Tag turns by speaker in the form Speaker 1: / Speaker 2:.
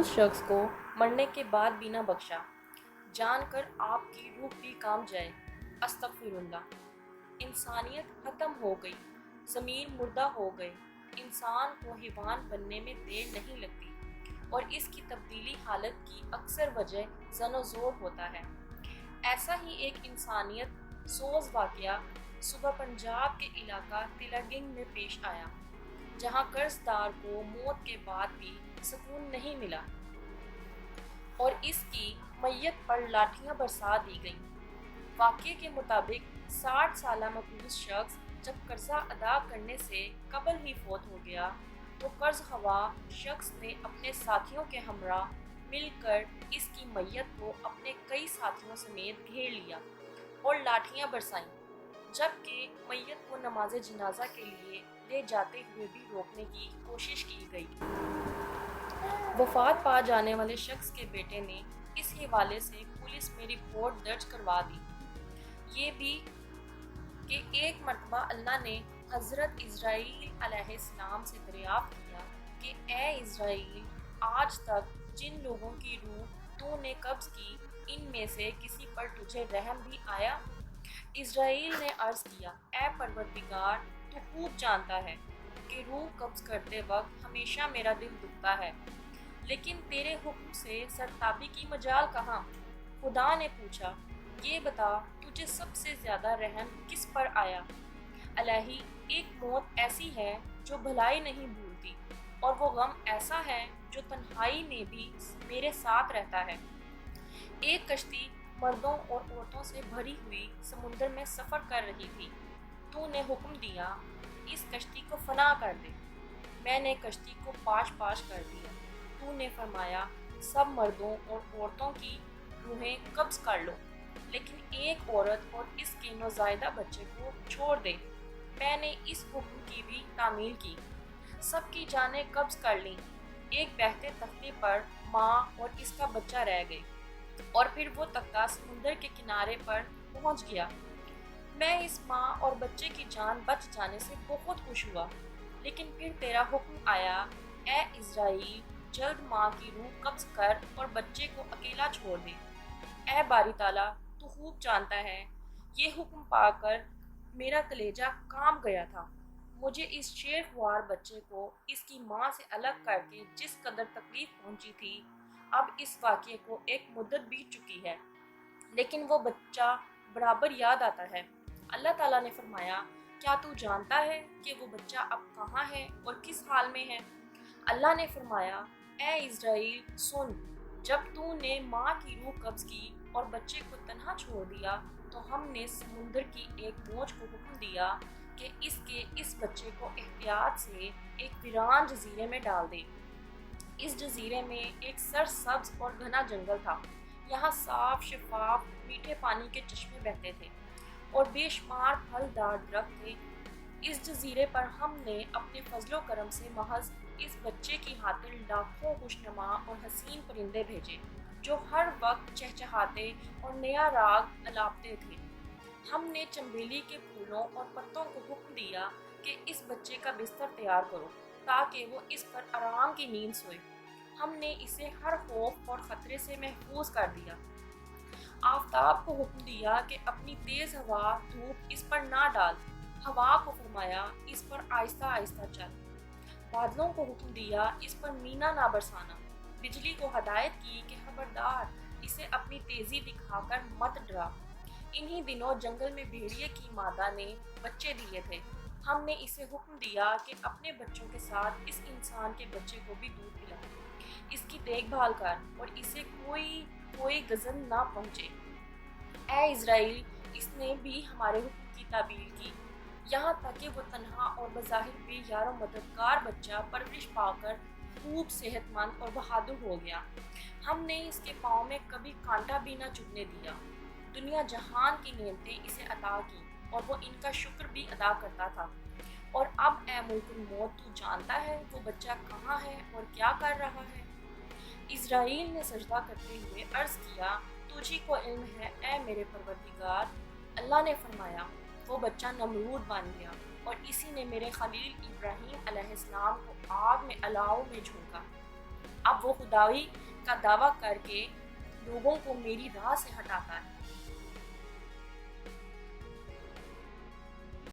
Speaker 1: اس شخص کو مرنے کے بعد بھی نہ بخشا، جان کر آپ کی روح بھی کام جائے۔ استغفر اللہ۔ انسانیت ختم ہو گئی، زمین مردہ ہو گئی۔ انسان کو حیوان بننے میں دیر نہیں لگتی، اور اس کی تبدیلی حالت کی اکثر وجہ زن و زور ہوتا ہے۔ ایسا ہی ایک انسانیت سوز واقعہ صبح پنجاب کے علاقہ تلگنگ میں پیش آیا، جہاں قرض دار کو موت کے بعد بھی سکون نہیں ملا اور اس کی میت پر لاٹھیاں برسا دی گئیں۔ واقعے کے مطابق 60 سالہ مفلوج شخص جب قرضہ ادا کرنے سے قبل ہی فوت ہو گیا تو قرض خواہ شخص نے اپنے ساتھیوں کے ہمراہ مل کر اس کی میت کو اپنے کئی ساتھیوں سمیت گھیر لیا اور لاٹھیاں برسائیں، جبکہ میت کو نماز جنازہ کے لیے لے جاتے ہوئے بھی روکنے کی کوشش کی گئی۔ وفات پا جانے والے شخص کے بیٹے نے اس حوالے سے پولیس میں رپورٹ درج کروا دی۔ یہ بھی کہ ایک مرتبہ اللہ نے حضرت اسرائیل علیہ السلام سے دریافت کیا کہ اے اسرائیل، آج تک جن لوگوں کی روح تو نے قبض کی، ان میں سے کسی پر تجھے رحم بھی آیا؟ اسرائیل نے عرض کیا، اے پروردگار، تو خوب جانتا ہے کہ روح قبض کرتے وقت ہمیشہ میرا دل دکھتا ہے، لیکن تیرے حکم سے سرتابی کی مجال کہاں؟ خدا نے پوچھا، یہ بتا تجھے سب سے زیادہ رحم کس پر آیا؟ الہی، ایک موت ایسی ہے جو بھلائی نہیں بھولتی، اور وہ غم ایسا ہے جو تنہائی میں بھی میرے ساتھ رہتا ہے۔ ایک کشتی مردوں اور عورتوں سے بھری ہوئی سمندر میں سفر کر رہی تھی۔ تو نے حکم دیا، اس کشتی کو فنا کر دے۔ میں نے کشتی کو پاش پاش کر دیا۔ تو نے فرمایا، سب مردوں اور عورتوں کی روحیں قبض کر لو، لیکن ایک عورت اور اس کے نوزائیدہ بچے کو چھوڑ دے۔ میں نے اس حکم کی بھی تعمیل کی، سب کی جانیں قبض کر لیں۔ ایک بہتے تختے پر ماں اور اس کا بچہ رہ گئے، اور پھر وہ تختہ سمندر کے کنارے پر پہنچ گیا۔ میں اس ماں اور بچے کی جان بچ جانے سے بہت خوش ہوا، لیکن پھر تیرا حکم آیا، اے اسرائیل، جلد ماں کی روح قبض کر اور بچے کو اکیلا چھوڑ دے۔ اے باری تعالیٰ، تو خوب جانتا ہے، یہ حکم پا کر میرا کلیجہ کام گیا تھا۔ مجھے اس شیر خوار بچے کو اس کی ماں سے الگ کر کے جس قدر تکلیف پہنچی تھی، اب اس واقعے کو ایک مدت بیت چکی ہے، لیکن وہ بچہ برابر یاد آتا ہے۔ اللہ تعالیٰ نے فرمایا، کیا تو جانتا ہے کہ وہ بچہ اب کہاں ہے اور کس حال میں ہے؟ اللہ نے فرمایا، اے اسرائیل سن، جب تو نے ماں کی روح قبض کی اور بچے کو تنہا چھوڑ دیا تو ہم نے سمندر کی ایک موج کو حکم دیا کہ اس بچے کو احتیاط سے ایک ویران جزیرے میں ڈال دے۔ اس جزیرے میں ایک سرسبز اور گھنا جنگل تھا، یہاں صاف شفاف میٹھے پانی کے چشمے بہتے تھے اور بے شمار پھلدار درخت تھے۔ اس جزیرے پر ہم نے اپنے فضل و کرم سے محض اس بچے کی خاطر لاکھوں خوشنما اور حسین پرندے بھیجے، جو ہر وقت چہچہاتے اور نیا راگ الاپتے تھے۔ ہم نے چنبیلی کے پھولوں اور پتوں کو حکم دیا کہ اس بچے کا بستر تیار کرو تاکہ وہ اس پر آرام کی نیند سوئے۔ ہم نے اسے ہر خوف اور خطرے سے محفوظ کر دیا۔ آفتاب کو حکم دیا کہ اپنی تیز ہوا دھوپ اس پر نہ ڈال۔ ہوا کو فرمایا، اس پر آہستہ آہستہ چل۔ بادلوں کو حکم دیا، اس پر مینا نہ برسانا۔ بجلی کو ہدایت کی کہ خبردار، اسے اپنی تیزی دکھا کر مت ڈرا۔ انہی دنوں جنگل میں بھیڑیے کی مادہ نے بچے دیے تھے۔ ہم نے اسے حکم دیا کہ اپنے بچوں کے ساتھ اس انسان کے بچے کو بھی دودھ پلا، اس کی دیکھ بھال کر اور اسے کوئی غضب نہ پہنچے۔ اے اسرائیل، اس نے بھی ہمارے حکم کی تعمیل کی، یہاں تک کہ وہ تنہا اور بظاہر بے یار و مددگار بچہ پرورش پا کر خوب صحت مند اور بہادر ہو گیا۔ ہم نے اس کے پاؤں میں کبھی کانٹا بھی نہ چبھنے دیا۔ دنیا جہان کی نعمتیں اسے عطا کی اور وہ ان کا شکر بھی ادا کرتا تھا۔ اور اب اے ملک الموت، تو جانتا ہے وہ بچہ کہاں ہے اور کیا کر رہا ہے؟ اسرائیل نے سجدہ کرتے ہوئے عرض کیا، تجھی کو علم ہے اے میرے پروردگار۔ اللہ نے فرمایا، وہ بچہ نمرود بن گیا اور اسی نے میرے خلیل ابراہیم علیہ السلام کو آگ میں الاؤ میں جھونکا۔ اب وہ خدائی کا دعویٰ کر کے لوگوں کو میری راہ سے ہٹاتا ہے۔